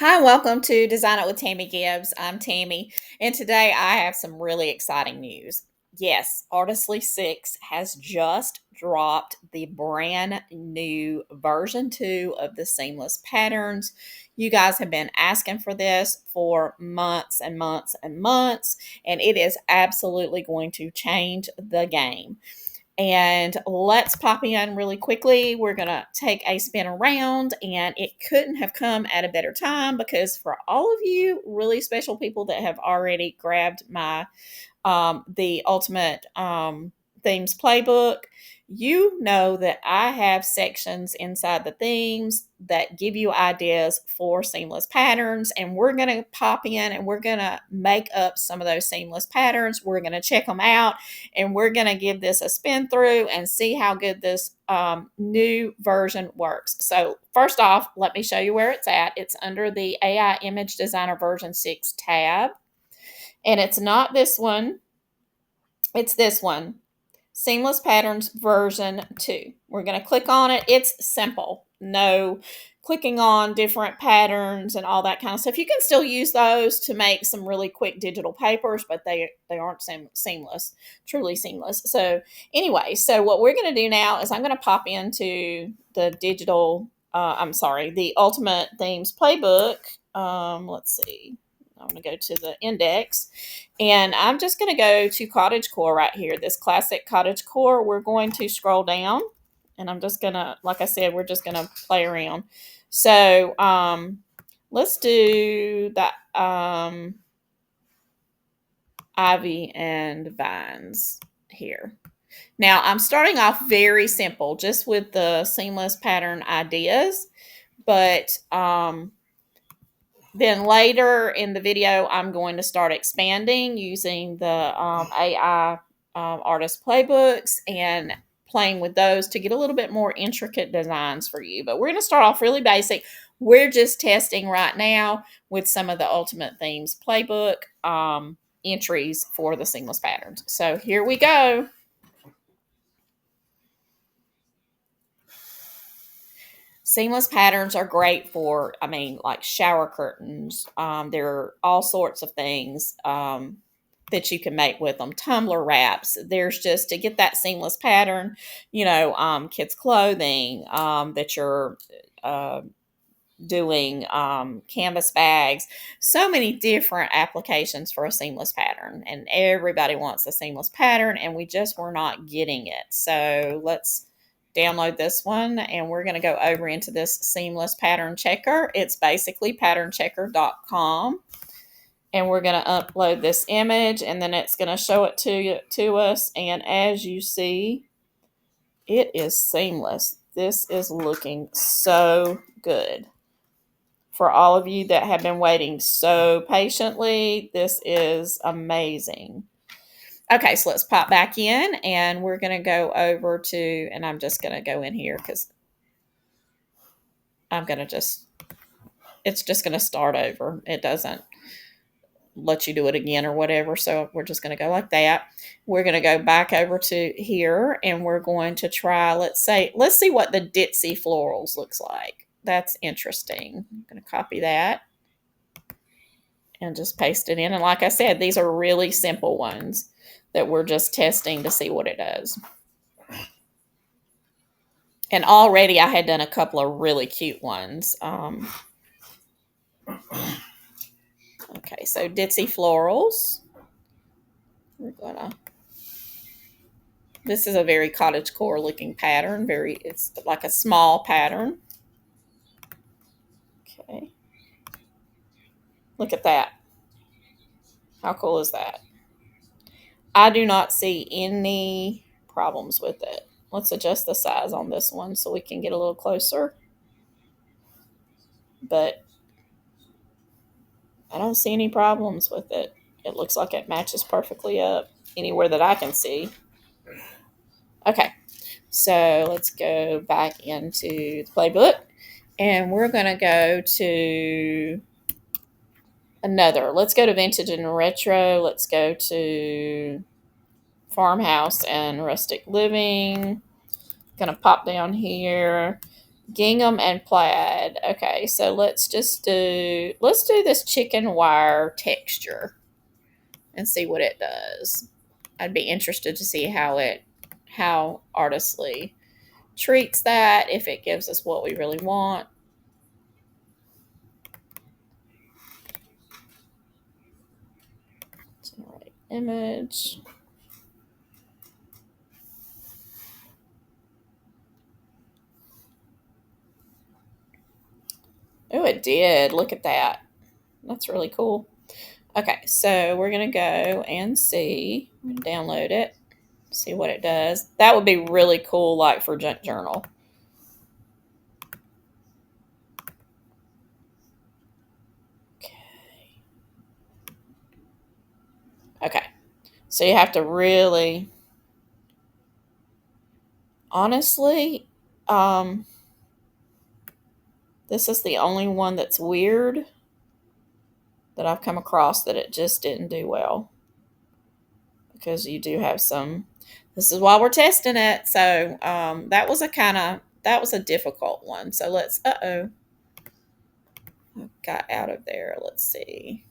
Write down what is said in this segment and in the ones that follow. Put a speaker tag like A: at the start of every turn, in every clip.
A: Hi, welcome to Design It with Tammy Gibbs. I'm Tammy, and today I have some really exciting news. Yes, Artistly 6 has just dropped the brand new version 2 of the seamless patterns. You guys have been asking for this for months and months and months, and it is absolutely going to change the game. And let's pop in really quickly. We're going to take a spin around, and it couldn't have come at a better time because for all of you really special people that have already grabbed my the Ultimate Themes Playbook, you know that I have sections inside the themes that give you ideas for seamless patterns. And we're going to pop in and we're going to make up some of those seamless patterns. We're going to check them out and we're going to give this a spin through and see how good this new version works. So, first off, let me show you where it's at. It's under the AI Image Designer version 6 tab. And it's not this one, it's this one, Seamless Patterns version 2. We're going to click on it. It's simple. No clicking on different patterns and all that kind of stuff. You can still use those to make some really quick digital papers, but they aren't seamless, truly seamless. So anyway, so what we're going to do now is I'm going to pop into the the Ultimate Themes Playbook. Let's see. I'm going to go to the index and I'm just going to go to cottage core right here, this classic cottage core. We're going to scroll down and I'm just going to, like I said, we're just going to play around. So let's do that ivy and vines here. Now I'm starting off very simple, just with the seamless pattern ideas, but then later in the video, I'm going to start expanding using the AI artist playbooks and playing with those to get a little bit more intricate designs for you. But we're going to start off really basic. We're just testing right now with some of the Ultimate Themes playbook entries for the seamless patterns. So here we go. Seamless patterns are great for, like shower curtains. There are all sorts of things that you can make with them. Tumbler wraps. There's just to get that seamless pattern, kids' clothing that you're doing, canvas bags. So many different applications for a seamless pattern. And everybody wants a seamless pattern, and we just were not getting it. So let's download this one and we're going to go over into this seamless pattern checker. It's basically patternchecker.com, and we're going to upload this image and then it's going to show it to us. And as you see, it is seamless. This is looking so good. For all of you that have been waiting so patiently, this is amazing. Okay, so let's pop back in and we're going to go over to, and I'm just going to go in here because it's just going to start over. It doesn't let you do it again or whatever. So we're just going to go like that. We're going to go back over to here and we're going to try, let's see what the ditzy florals looks like. That's interesting. I'm going to copy that and just paste it in. And like I said, these are really simple ones that we're just testing to see what it does. And already I had done a couple of really cute ones. Okay, so ditzy florals. This is a very cottage core looking pattern. It's like a small pattern. Okay. Look at that. How cool is that? I do not see any problems with it. Let's adjust the size on this one so we can get a little closer. But I don't see any problems with it. It looks like it matches perfectly up anywhere that I can see. Okay, so let's go back into the playbook and we're going to go to let's go to vintage and retro. Let's go to farmhouse and rustic living. Gonna pop down here Gingham and plaid. Okay, so let's do this chicken wire texture and see what it does. I'd be interested to see how Artistly treats that, if it gives us what we really want. Generate image. Oh, it did. Look at that. That's really cool. Okay, so we're going to go and see. I'm going to download it, see what it does. That would be really cool, like for junk journal. Okay, so you have to really, honestly, this is the only one that's weird that I've come across that it just didn't do well, because you do have some. This is why we're testing it. So that was a difficult one. So let's. I got out of there. Let's see.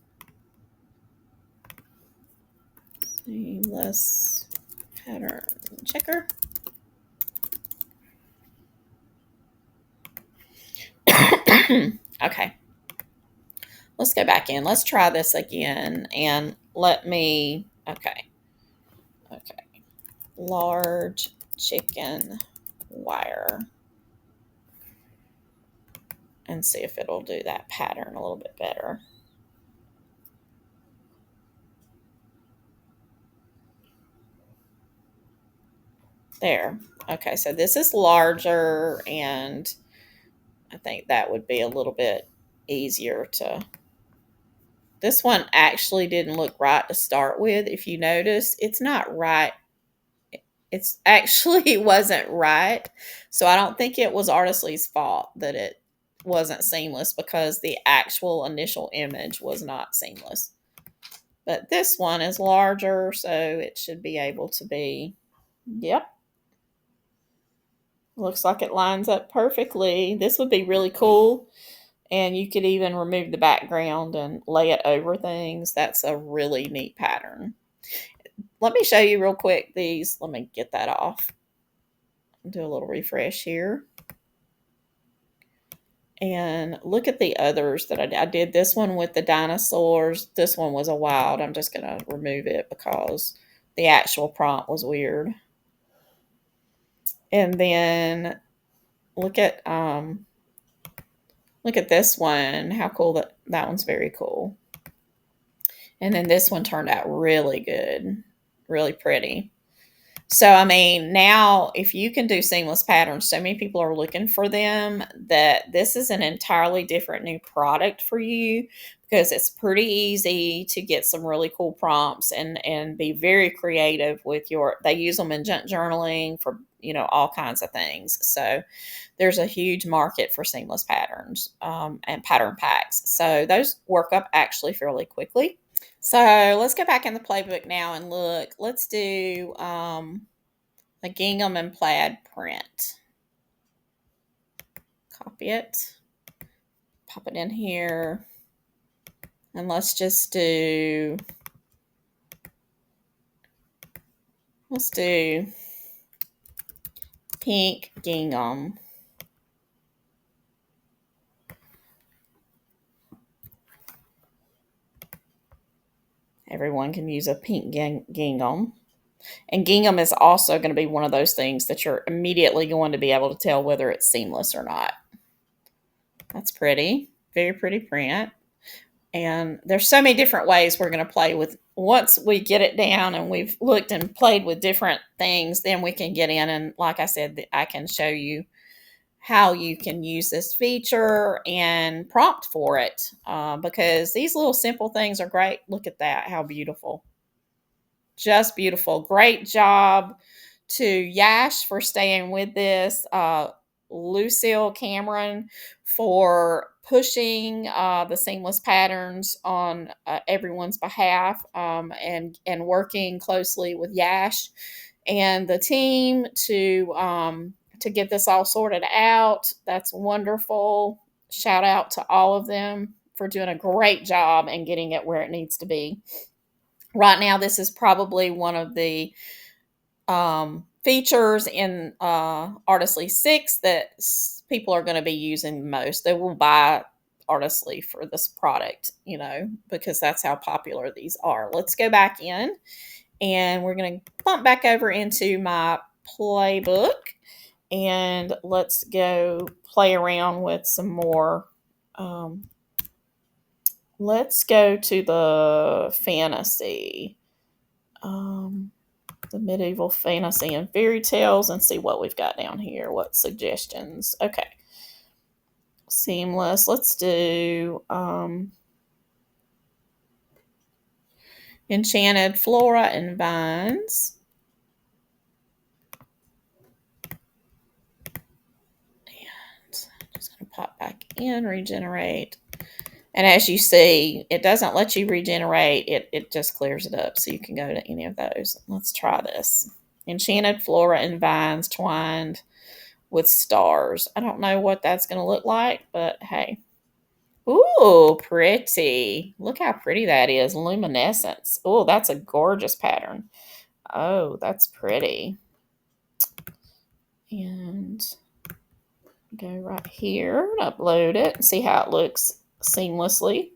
A: Seamless pattern checker. Okay. Let's go back in. Let's try this again and let me. Okay. Okay. Large chicken wire. And see if it'll do that pattern a little bit better. There. Okay, so this is larger, and I think that would be a little bit easier to. This one actually didn't look right to start with. If you notice, it's not right. It's actually wasn't right. So I don't think it was Artistly's fault that it wasn't seamless, because the actual initial image was not seamless. But this one is larger, so it should be able to be. Yep. Looks like it lines up perfectly. This would be really cool. And you could even remove the background and lay it over things. That's a really neat pattern. Let me show you real quick these. Let me get that off. Do a little refresh here. And look at the others that I did. I did this one with the dinosaurs. This one was a wild. I'm just going to remove it because the actual prompt was weird. And then look at this one. How cool that one's very cool. And then this one turned out really good, really pretty. So, I mean, now if you can do seamless patterns, so many people are looking for them, that this is an entirely different new product for you, because it's pretty easy to get some really cool prompts and be very creative with they use them in junk journaling for, all kinds of things. So there's a huge market for seamless patterns and pattern packs. So those work up actually fairly quickly. So let's go back in the playbook now and look. Let's do a gingham and plaid print. Copy it, pop it in here, and let's do pink gingham. Everyone can use a pink gingham. And gingham is also going to be one of those things that you're immediately going to be able to tell whether it's seamless or not. That's pretty. Very pretty print. And there's so many different ways we're going to play with. Once we get it down and we've looked and played with different things, then we can get in. And like I said, I can show you how you can use this feature and prompt for it, because these little simple things are great. Look at that. How beautiful. Just beautiful. Great job to Yash for staying with this. Lucille Cameron for pushing the seamless patterns on everyone's behalf, and working closely with Yash and the team to to get this all sorted out. That's wonderful. Shout out to all of them for doing a great job and getting it where it needs to be. Right now, this is probably one of the features in Artistly 6 that people are going to be using most. They will buy Artistly for this product, because that's how popular these are. Let's go back in, and we're going to bump back over into my playbook, and let's go play around with some more. Let's go to the fantasy. The medieval fantasy and fairy tales, and see what we've got down here. What suggestions? Okay. Seamless. Let's do enchanted flora and vines. And I'm just going to pop back in, regenerate. And as you see, it doesn't let you regenerate. It just clears it up, so you can go to any of those. Let's try this. Enchanted flora and vines twined with stars. I don't know what that's going to look like, but hey. Ooh, pretty. Look how pretty that is. Luminescence. Oh, that's a gorgeous pattern. Oh, that's pretty. And go right here and upload it and see how it looks seamlessly.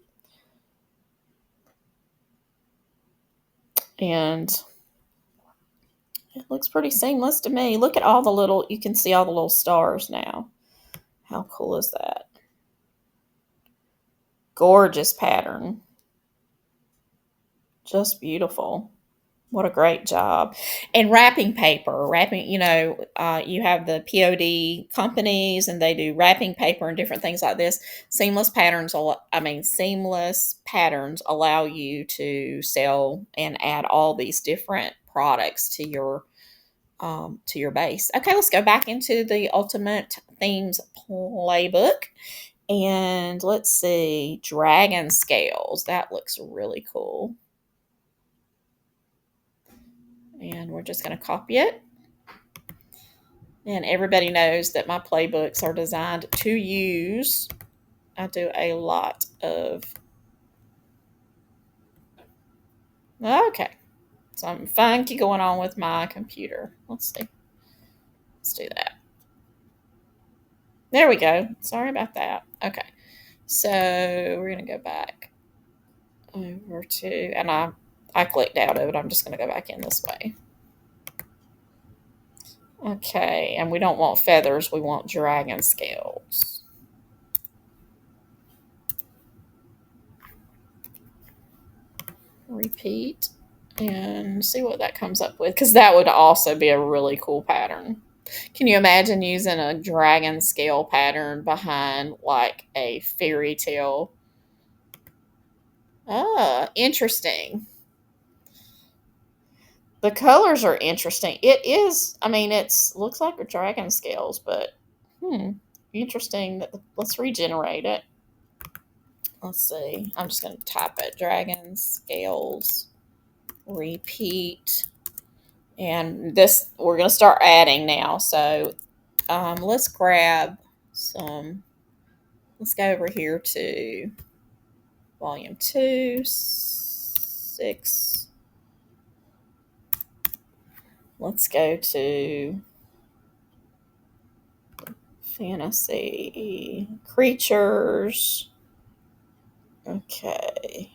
A: And it looks pretty seamless to me. Look at all the little, you can see all the little stars now. How cool is that? Gorgeous pattern. Just beautiful. What a great job. And wrapping paper, you have the POD companies, and they do wrapping paper and different things like this. Seamless patterns allow you to sell and add all these different products to your base. Okay, let's go back into the Ultimate Themes Playbook. And let's see, dragon scales. That looks really cool. And we're just going to copy it. And everybody knows that my playbooks are designed to use. I do a lot of. Okay. Something funky going on with my computer. Let's see. Let's do that. There we go. Sorry about that. Okay. So we're going to go back over to, and I clicked out of it. I'm just going to go back in this way. Okay, and we don't want feathers. We want dragon scales. Repeat and see what that comes up with, because that would also be a really cool pattern. Can you imagine using a dragon scale pattern behind like a fairy tale? Interesting. The colors are interesting. It is, looks like a dragon scales, but interesting. Let's regenerate it. Let's see. I'm just going to type it. Dragon scales. Repeat. And this, we're going to start adding now. So let's grab some. Let's go over here to volume 2, 6. Let's go to fantasy creatures. Okay.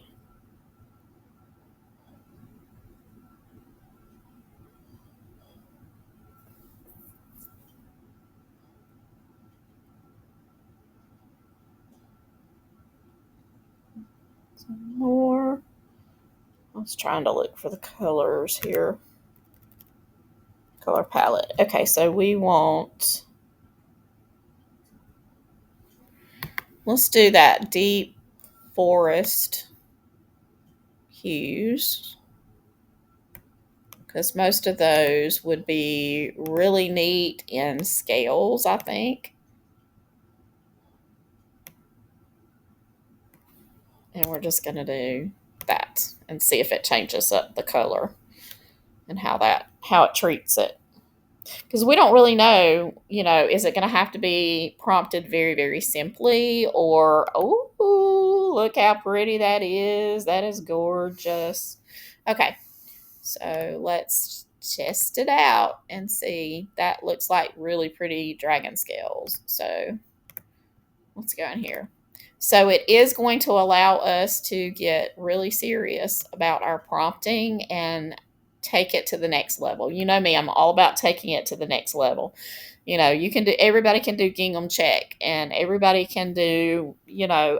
A: Some more. I was trying to look for the colors here. Color palette. Okay, so we want. Let's do that deep forest hues, because most of those would be really neat in scales, I think. And we're just going to do that and see if it changes up the color and how it treats it. Because we don't really know, is it going to have to be prompted very, very simply, or, oh, look how pretty that is. That is gorgeous. Okay, so let's test it out and see. That looks like really pretty dragon scales. So let's go in here. So it is going to allow us to get really serious about our prompting and take it to the next level. You know me, I'm all about taking it to the next level. You can do, everybody can do gingham check, and everybody can do,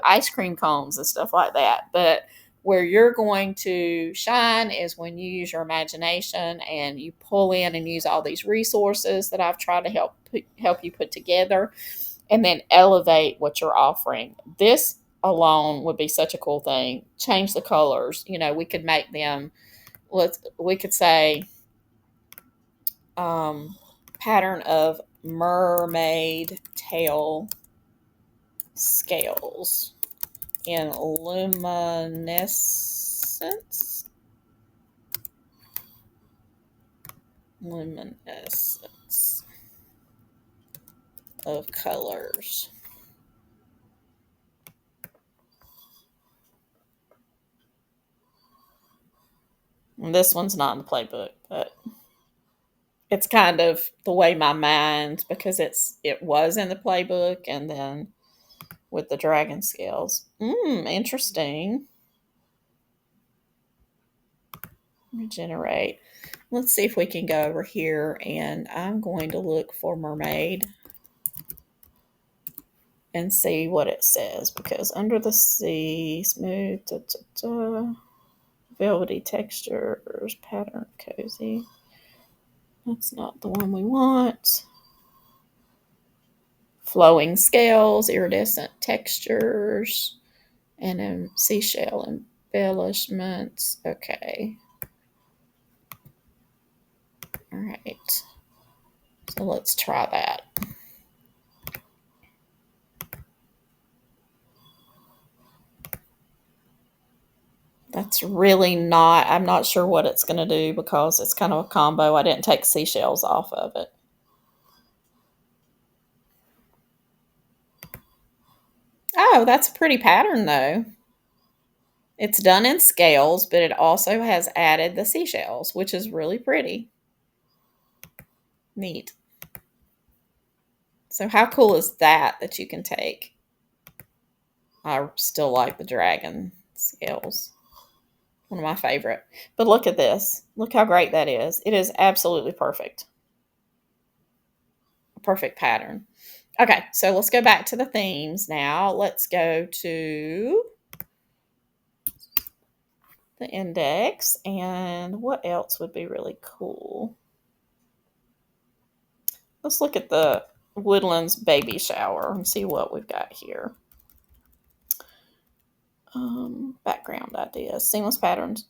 A: ice cream cones and stuff like that. But where you're going to shine is when you use your imagination and you pull in and use all these resources that I've tried to help you put together, and then elevate what you're offering. This alone would be such a cool thing. Change the colors. We could make them, we could say, pattern of mermaid tail scales in luminescence of colors. And this one's not in the playbook, but it's kind of the way my mind, because it was in the playbook, and then with the dragon scales. Interesting. Regenerate. Let's see if we can go over here, and I'm going to look for mermaid and see what it says, because under the sea, smooth, velvety textures, pattern, cozy. That's not the one we want. Flowing scales, iridescent textures, and seashell embellishments. Okay. All right. So let's try that. That's really not, I'm not sure what it's going to do, because it's kind of a combo. I didn't take seashells off of it. Oh, that's a pretty pattern though. It's done in scales, but it also has added the seashells, which is really pretty. Neat. So how cool is that you can take? I still like the dragon scales. One of my favorite. But look at this. Look how great that is. It is absolutely perfect. A perfect pattern. Okay, so let's go back to the themes now. Let's go to the index, and what else would be really cool? Let's look at the Woodlands baby shower and see what we've got here. Background ideas, seamless patterns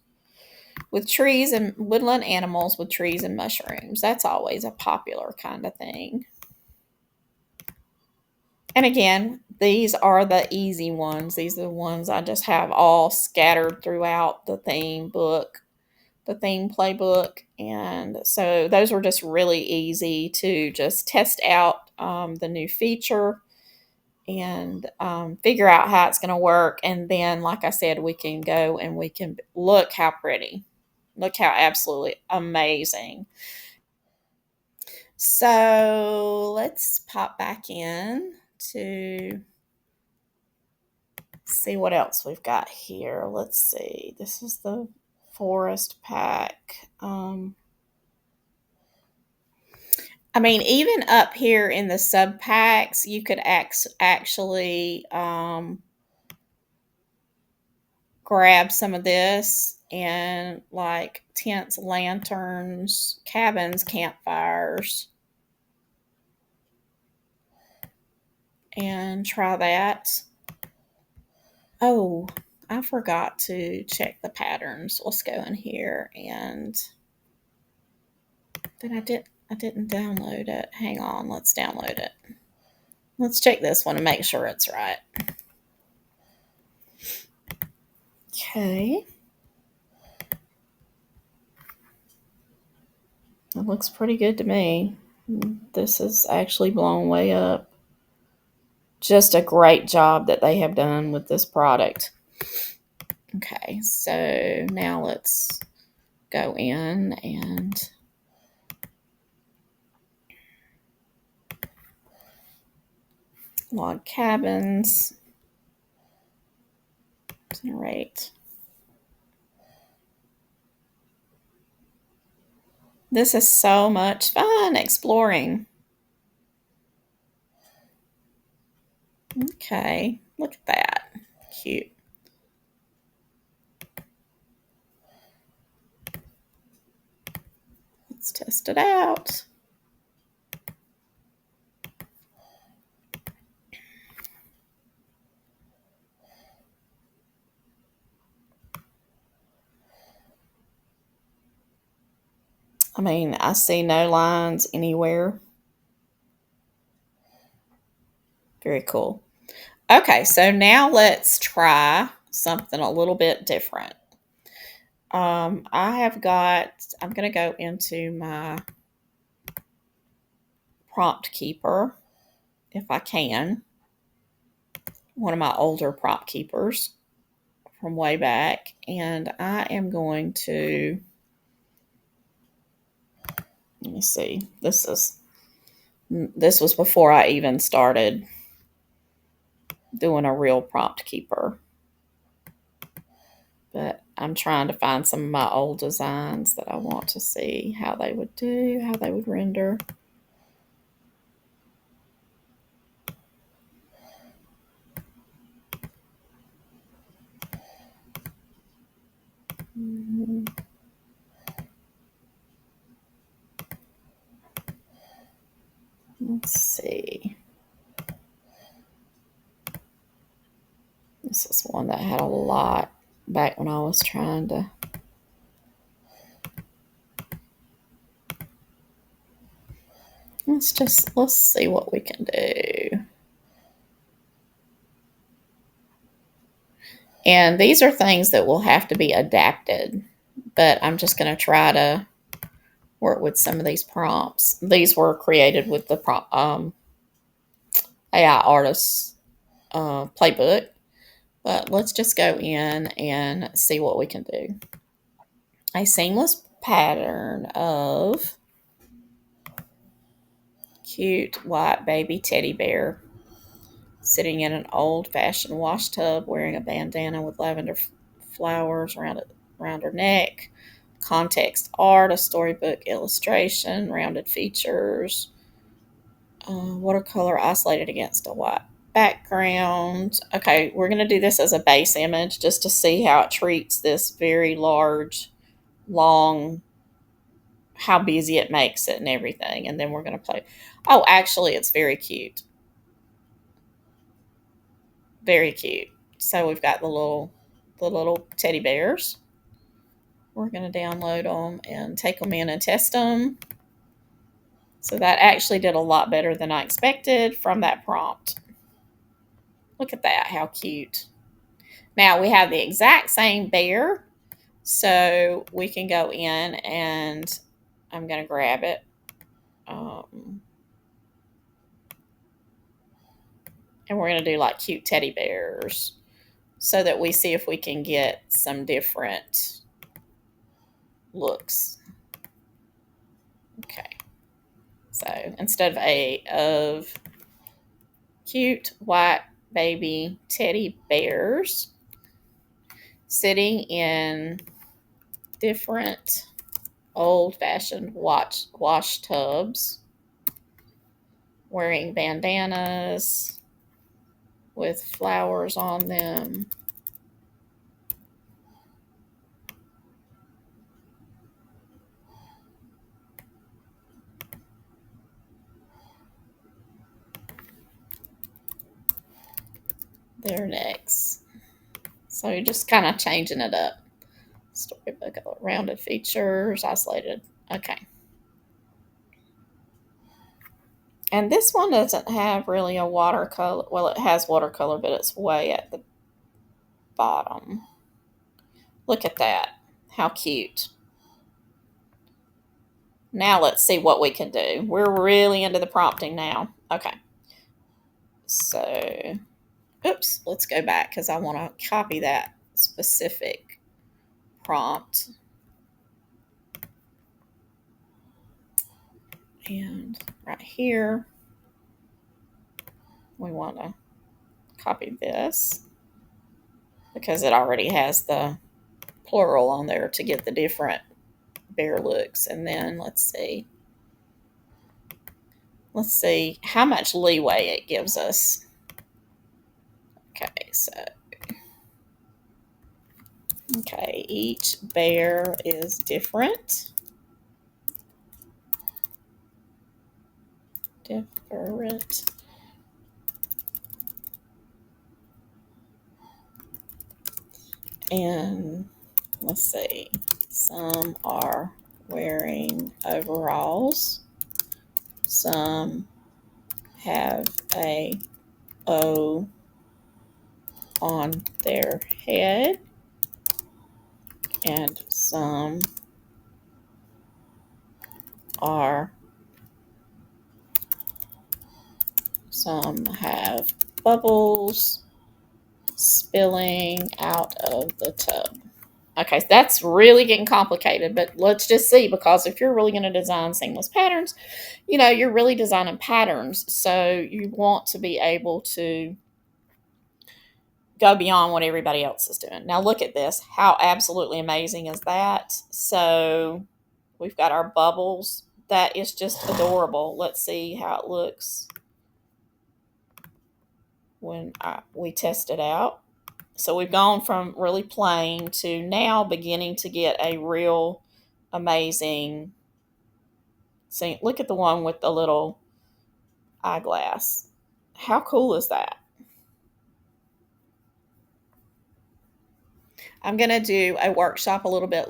A: with trees and woodland animals with trees and mushrooms. That's always a popular kind of thing. And again, these are the easy ones. These are the ones I just have all scattered throughout the theme book, the theme playbook. And so those were just really easy to just test out the new feature and figure out how it's going to work. And then, like I said, we can go and we can look how pretty. Look how absolutely amazing. So let's pop back in to see what else we've got here. Let's see. This is the forest pack. I mean, even up here in the sub packs, you could actually grab some of this and like tents, lanterns, cabins, campfires, and try that. Oh, I forgot to check the patterns. Let's go in here, and then I didn't download it. Hang on, let's download it. Let's check this one and make sure it's right. Okay. And looks pretty good to me. This is actually blown way up. Just a great job that they have done with this product. Okay, so now let's go in and log cabins. Generate. This is so much fun exploring. Okay, look at that. Cute. Let's test it out. I mean, I see no lines anywhere. Very cool. Okay, so now let's try something a little bit different. I'm going to go into my prompt keeper if I can. One of my older prompt keepers from way back. And I am going to, let me see, this was before I even started doing a real prompt keeper. But I'm trying to find some of my old designs that I want to see how they would do, how they would render. Let's see. This is one that had a lot back when I was trying to. Let's see what we can do. And these are things that will have to be adapted, but I'm just going to try to work with some of these prompts. These were created with the AI Artist Playbook, but let's just go in and see what we can do. A seamless pattern of cute white baby teddy bear sitting in an old-fashioned wash tub wearing a bandana with lavender flowers around her neck. Context art, a storybook illustration, rounded features, watercolor isolated against a white background. Okay, we're going to do this as a base image just to see how it treats this very large, long, how busy it makes it and everything. And then we're going to play. Oh, actually, it's very cute. Very cute. So we've got the little teddy bears. We're going to download them and take them in and test them. So that actually did a lot better than I expected from that prompt. Look at that, how cute. Now we have the exact same bear, so we can go in and I'm going to grab it. And we're going to do like cute teddy bears so that we see if we can get some different looks. Okay. So instead of cute white baby teddy bears sitting in different old-fashioned wash tubs, wearing bandanas with flowers on them. Their necks. So you're just kind of changing it up. Storybook, rounded features, isolated. Okay. And this one doesn't have really a watercolor. Well, it has watercolor, but it's way at the bottom. Look at that. How cute. Now let's see what we can do. We're really into the prompting now. Okay. So, oops, let's go back because I want to copy that specific prompt. And right here, we want to copy this because it already has the plural on there to get the different bear looks. And then let's see how much leeway it gives us. Okay, so each bear is different. And let's see, some are wearing overalls, some have a O on their head, and some have bubbles spilling out of the tub. Okay, so that's really getting complicated, but let's just see, because if you're really going to design seamless patterns, you're really designing patterns. So you want to be able to go beyond what everybody else is doing. Now look at this. How absolutely amazing is that? So we've got our bubbles. That is just adorable. Let's see how it looks when we test it out. So we've gone from really plain to now beginning to get a real amazing. See, look at the one with the little eyeglass. How cool is that? I'm going to do a workshop a little bit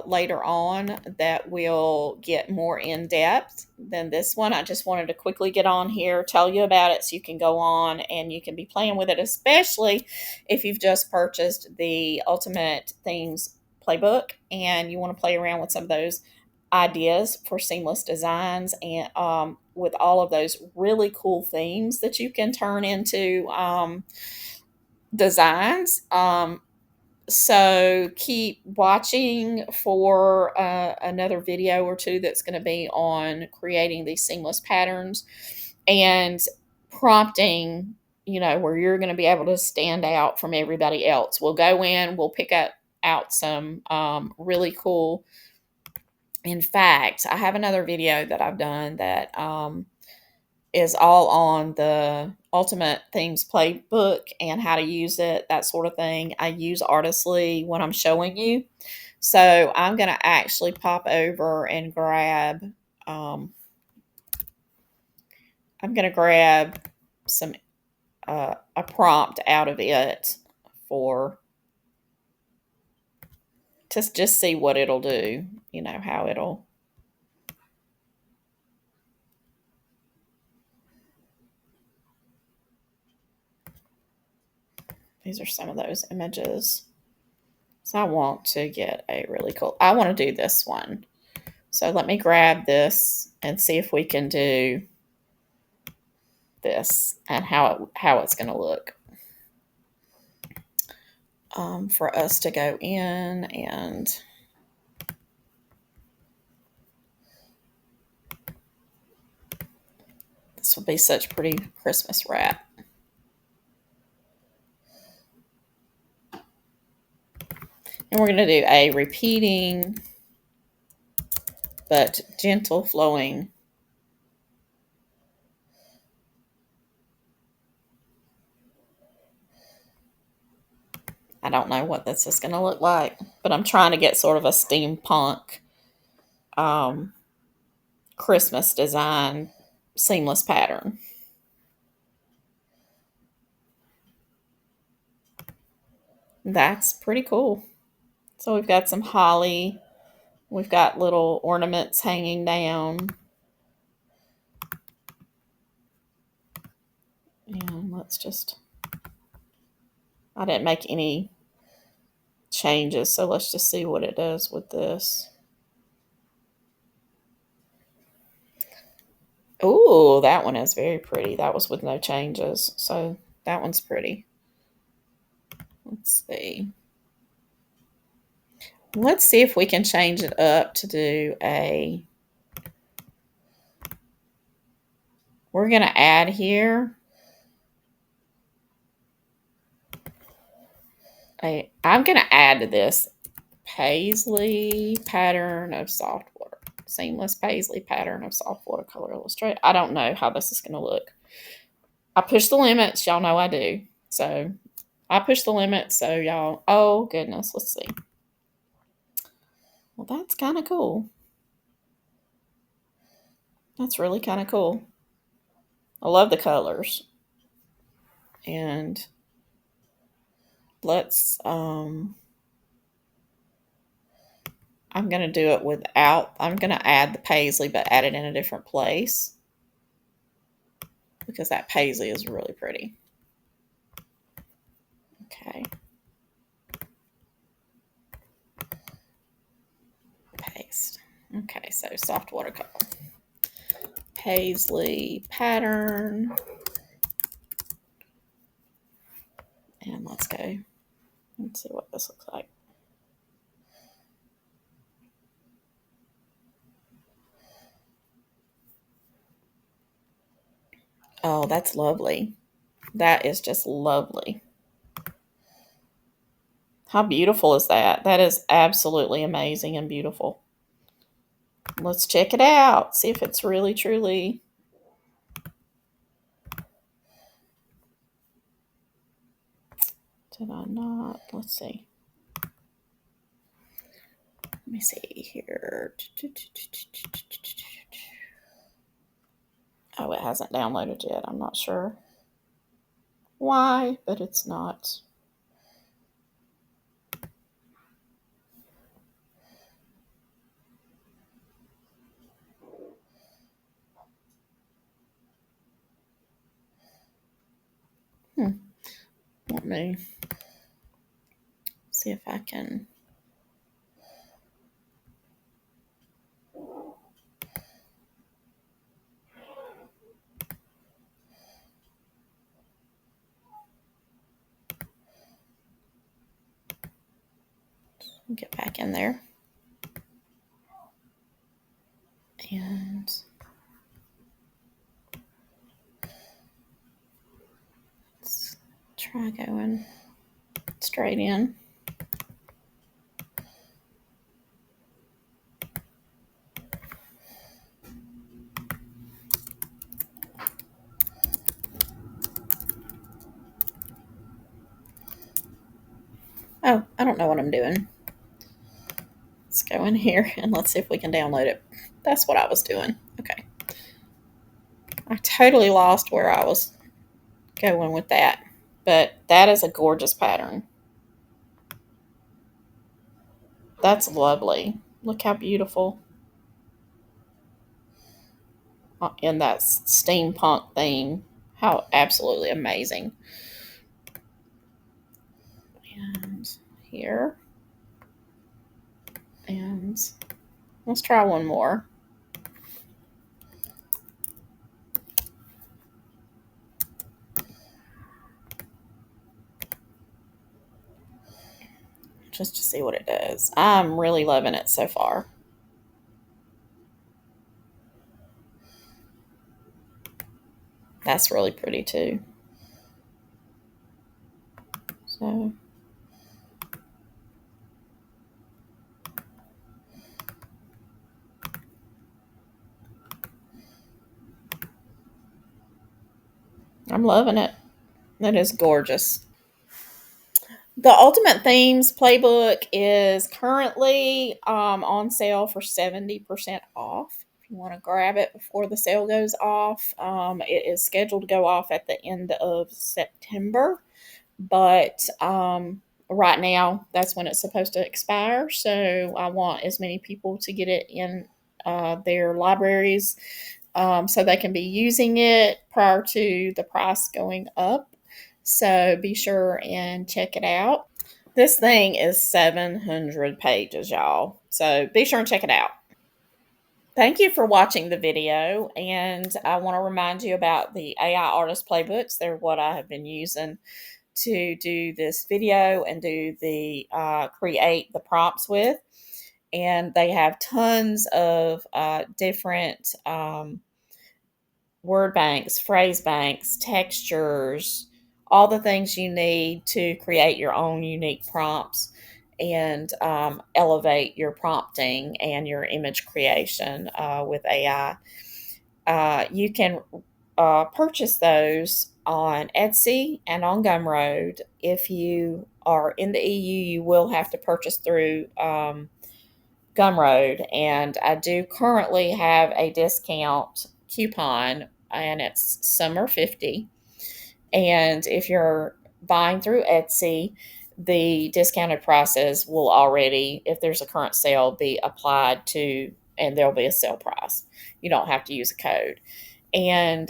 A: later on that will get more in depth than this one. I just wanted to quickly get on here, tell you about it so you can go on and you can be playing with it, especially if you've just purchased the Ultimate Themes Playbook and you want to play around with some of those ideas for seamless designs and with all of those really cool themes that you can turn into designs. So keep watching for another video or two that's going to be on creating these seamless patterns and prompting, where you're going to be able to stand out from everybody else. We'll go in, we'll pick out some really cool. In fact, I have another video that I've done that is all on the Ultimate Themes Playbook and how to use it, that sort of thing. I use Artistly when I'm showing you. So I'm going to actually pop over and grab, I'm going to grab some, a prompt out of it to just see what it'll do, how it'll. These are some of those images. So I want to get a really cool, I want to do this one. So let me grab this and see if we can do this and how it's going to look. For us to go in and this will be such pretty Christmas wrap. And we're going to do a repeating but gentle flowing. I don't know what this is going to look like, but I'm trying to get sort of a steampunk Christmas design seamless pattern. That's pretty cool. So we've got some holly. We've got little ornaments hanging down. And I didn't make any changes, so let's just see what it does with this. Oh, that one is very pretty. That was with no changes. So that one's pretty. Let's see. Let's see if we can change it up to do a. We're going to add here I'm going to add to this paisley pattern of soft water. Seamless paisley pattern of soft watercolor illustrate. I don't know how this is going to look. I push the limits. Y'all know I do. So I push the limits. So y'all, oh goodness, let's see. Well, that's kind of cool. That's really kind of cool. I love the colors. And let's, I'm going to do it without, I'm going to add the paisley, but add it in a different place because that paisley is really pretty. Okay. Paste. Okay, so soft watercolor. Paisley pattern. And let's go. Let's see what this looks like. Oh, that's lovely. That is just lovely. How beautiful is that? That is absolutely amazing and beautiful. Let's check it out. See if it's really, truly. Did I not? Let's see. Let me see here. Oh, it hasn't downloaded yet. I'm not sure why, but it's not. Let me see if I can. Get back in there. And let's try going straight in. Oh, I don't know what I'm doing. Let's go in here and let's see if we can download it. That's what I was doing. Okay. I totally lost where I was going with that. But that is a gorgeous pattern. That's lovely. Look how beautiful. In that steampunk theme. How absolutely amazing. And here. And let's try one more. Just to see what it does. I'm really loving it so far. That's really pretty too. So I'm loving it. That is gorgeous. The Ultimate Themes Playbook is currently on sale for 70% off. If you want to grab it before the sale goes off, it is scheduled to go off at the end of September. But right now, that's when it's supposed to expire. So I want as many people to get it in their libraries so they can be using it prior to the price going up. So be sure and check it out. This thing is 700 pages, y'all. So be sure and check it out. Thank you for watching the video, and I want to remind you about the AI Artist Playbooks. They're what I have been using to do this video and do the create the prompts with. And they have tons of different word banks, phrase banks, textures, all the things you need to create your own unique prompts and elevate your prompting and your image creation with AI. You can purchase those on Etsy and on Gumroad. If you are in the EU, you will have to purchase through Gumroad, and I do currently have a discount coupon, and it's Summer 50. And if you're buying through Etsy, the discounted prices will already, if there's a current sale, be applied to, and there'll be a sale price. You don't have to use a code. And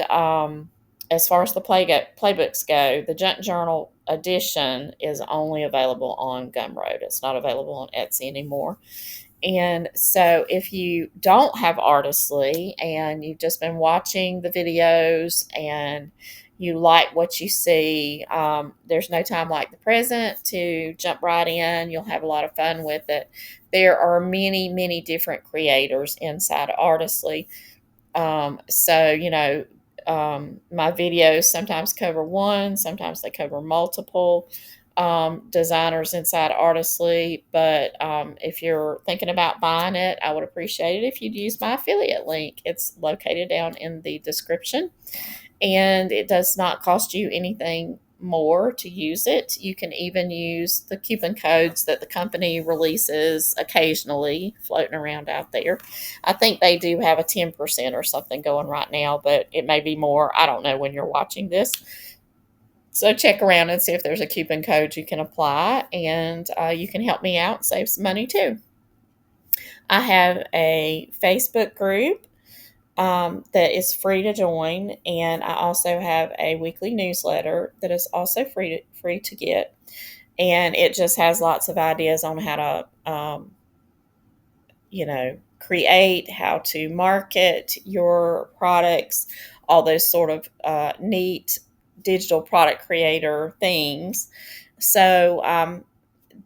A: as far as the playbooks go, the Junk Journal edition is only available on Gumroad. It's not available on Etsy anymore. And so if you don't have Artistly and you've just been watching the videos and you like what you see, there's no time like the present to jump right in. You'll have a lot of fun with it. There are many, many different creators inside Artistly. My videos sometimes cover one, sometimes they cover multiple designers inside Artistly. But if you're thinking about buying it, I would appreciate it if you'd use my affiliate link. It's located down in the description, and it does not cost you anything more to use it. You can even use the coupon codes that the company releases occasionally floating around out there. I think they do have a 10% or something going right now, but it may be more. I don't know when you're watching this. So check around and see if there's a coupon code you can apply, and you can help me out and save some money too. I have a Facebook group that is free to join, and I also have a weekly newsletter that is also free to get, and it just has lots of ideas on how to create, how to market your products, all those sort of neat digital product creator things. So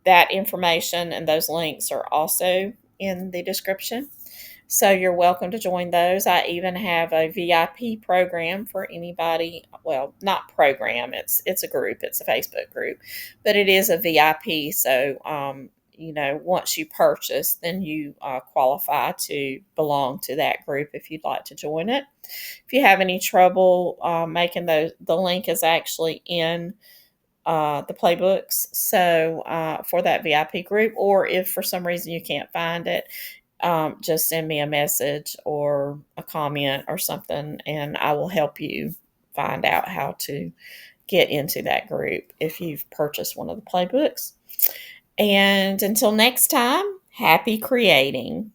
A: that information and those links are also in the description. So you're welcome to join those. I even have a VIP program for anybody. Well, not program. It's a group. It's a Facebook group, but it is a VIP. So once you purchase, then you qualify to belong to that group if you'd like to join it. If you have any trouble making the link is actually in the playbooks. So for that VIP group, or if for some reason you can't find it, just send me a message or a comment or something, and I will help you find out how to get into that group if you've purchased one of the playbooks. And until next time, happy creating.